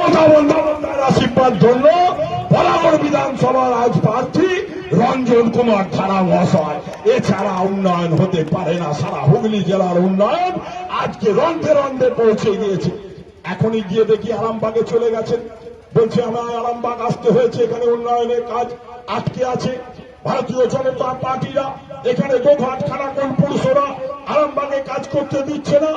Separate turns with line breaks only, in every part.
মমতা বন্দ্যোপাধ্যায়ের আশীর্বাদ জন্য বলাগড় বিধানসভার আজ প্রার্থী রঞ্জন কুমার ধারা মহাশয়। এছাড়া উন্নয়ন হতে পারে না। সারা হুগলি জেলার উন্নয়ন আজকে রন্ধে রন্ধে পৌঁছে গিয়েছে। এখনই গিয়ে দেখি আরামবাগে চলে গেছেন, বলছে আমার আরামবাগ আসতে হয়েছে, এখানে উন্নয়নের কাজ আটকে আছে। ভারতীয় জনতা পার্টিরা এখানে গোঘাট খানাকুল পুরসভা আরামবাগে কাজ করতে দিচ্ছে না।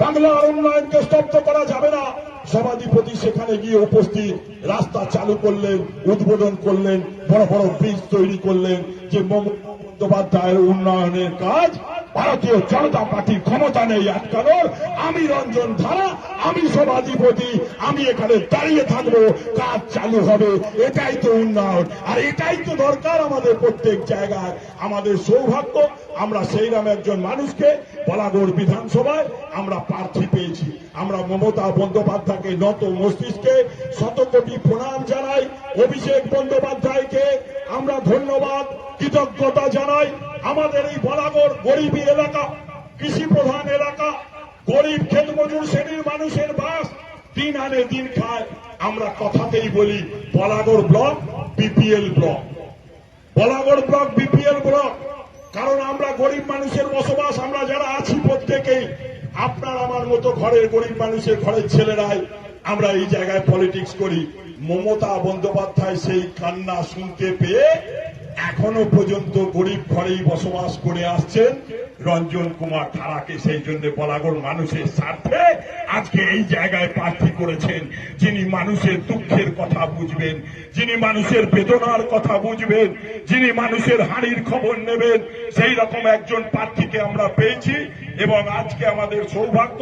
বাংলার উন্নয়নকে স্তব্ধ করা যাবে না। সভাধিপতি সেখানে গিয়ে উপস্থিত, রাস্তা চালু করলেন, উদ্বোধন করলেন, বড় বড় ব্রিজ তৈরি করলেন। যে মমতা বন্দ্যোপাধ্যায়ের উন্নয়নের কাজ ভারতীয় জনতা পার্টির ক্ষমতা নেই আটকানোর। আমি রঞ্জন ধারা, আমি সভাধিপতি, আমি এখানে দাঁড়িয়ে থাকবো, কাজ চালু হবে। এটাই তো উন্নয়ন, আর এটাই তো দরকার আমাদের প্রত্যেক জায়গায়। আমাদের সৌভাগ্য আমরা সেই নামে একজন মানুষকে বলাগড় বিধানসভায় আমরা প্রার্থী পেয়েছি। আমরা মমতা বন্দ্যোপাধ্যায়কে নত মস্তিষ্কে শত কোটি প্রণাম জানাই। অভিষেক বন্দ্যোপাধ্যায়কে আমরা ধন্যবাদ কৃতজ্ঞতা জানাই। আমাদের এই বলাগড় গরিবী এলাকা, কৃষি প্রধান এলাকা, গরিব ক্ষেত মজুর শ্রেণীর মানুষের বাস, দিন আনে দিন খায়। আমরা কথাতেই বলি Balagarh block BPL block, Balagarh block BPL block. কারণ আমরা গরিব মানুষের বসবাস, আমরা যারা আছি প্রত্যেকেই আপনার আমার মতো ঘরের গরিব মানুষের ঘরের ছেলেরাই আমরা এই জায়গায় পলিটিক্স করি। মমতা বন্দ্যোপাধ্যায় সেই কান্না শুনতে পেয়ে এখনো পর্যন্ত গরিব ঘরেই বসবাস করে আসছেন রঞ্জন কুমার ধারাকে। সেই জন্য বলাগড় মানুষের স্বার্থে আজকে এই জায়গায় প্রার্থী করেছেন, যিনি মানুষের দুঃখের কথা বুঝবেন, যিনি মানুষের বেদনার কথা বুঝবেন, যিনি মানুষের হানির খবর নেবেন। সেই রকম একজন প্রার্থীকে আমরা পেয়েছি এবং আজকে আমাদের সৌভাগ্য,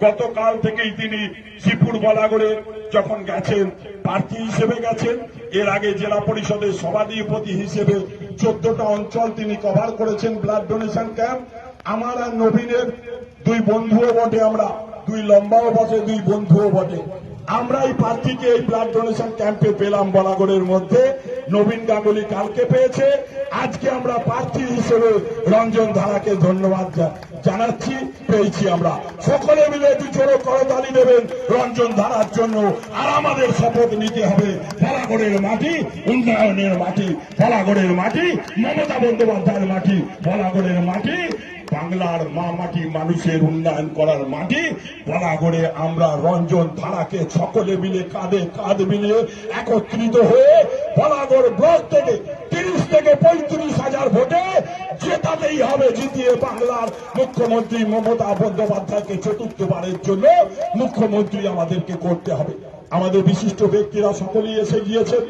গতকাল থেকেই তিনি শ্রীপুর বলাগড়ে যখন গেছেন প্রার্থী হিসেবে গেছেন, এর আগে জেলা পরিষদের সভাধিপতি হিসেবে 14টা অঞ্চল তিনি কভার করেছেন ব্লাড ডোনেশন ক্যাম্প। আমার আর নবীনের দুই বন্ধুও বটে, আমরা দুই লম্বাও বটে, দুই বন্ধুও বটে। আমরা এই প্রার্থীকে এই ব্লাড ডোনেশন ক্যাম্পে পেলাম বলাগড়ের মধ্যে। নবীন গাঙ্গুলি কালকে পেয়েছে, আজকে আমরা প্রার্থী হিসেবে রঞ্জন ধারাকে ধন্যবাদ জানাচ্ছি, পেয়েছি আমরা। সকলে মিলে একটু জোরে করতালি দেবেন রঞ্জন ধারার জন্য। আর আমাদের শপথ নিতে হবে বলাগড়ের মাটি উন্নয়নের মাটি, বলাগড়ের মাটি মমতা বন্দ্যোপাধ্যায়ের মাটি, বলাগড়ের মাটি বাংলার মা মাটি, মানুষের উন্নয়ন করার মাটি। বলাগড়ে আমরা রঞ্জন ধারাকে সকলে মিলে কাঁধে কাঁধ মিলিয়ে একত্রিত হয়ে বলাগড় ব্লক থেকে 30 থেকে 35 হাজার ভোটে জেতাতেই হবে, জিতিয়ে বাংলার মুখ্যমন্ত্রী মমতা বন্দ্যোপাধ্যায়কে চতুর্থবারের জন্য মুখ্যমন্ত্রী আমাদেরকে করতে হবে। আমাদের বিশিষ্ট ব্যক্তিরা সকলেই এসে গিয়েছেন।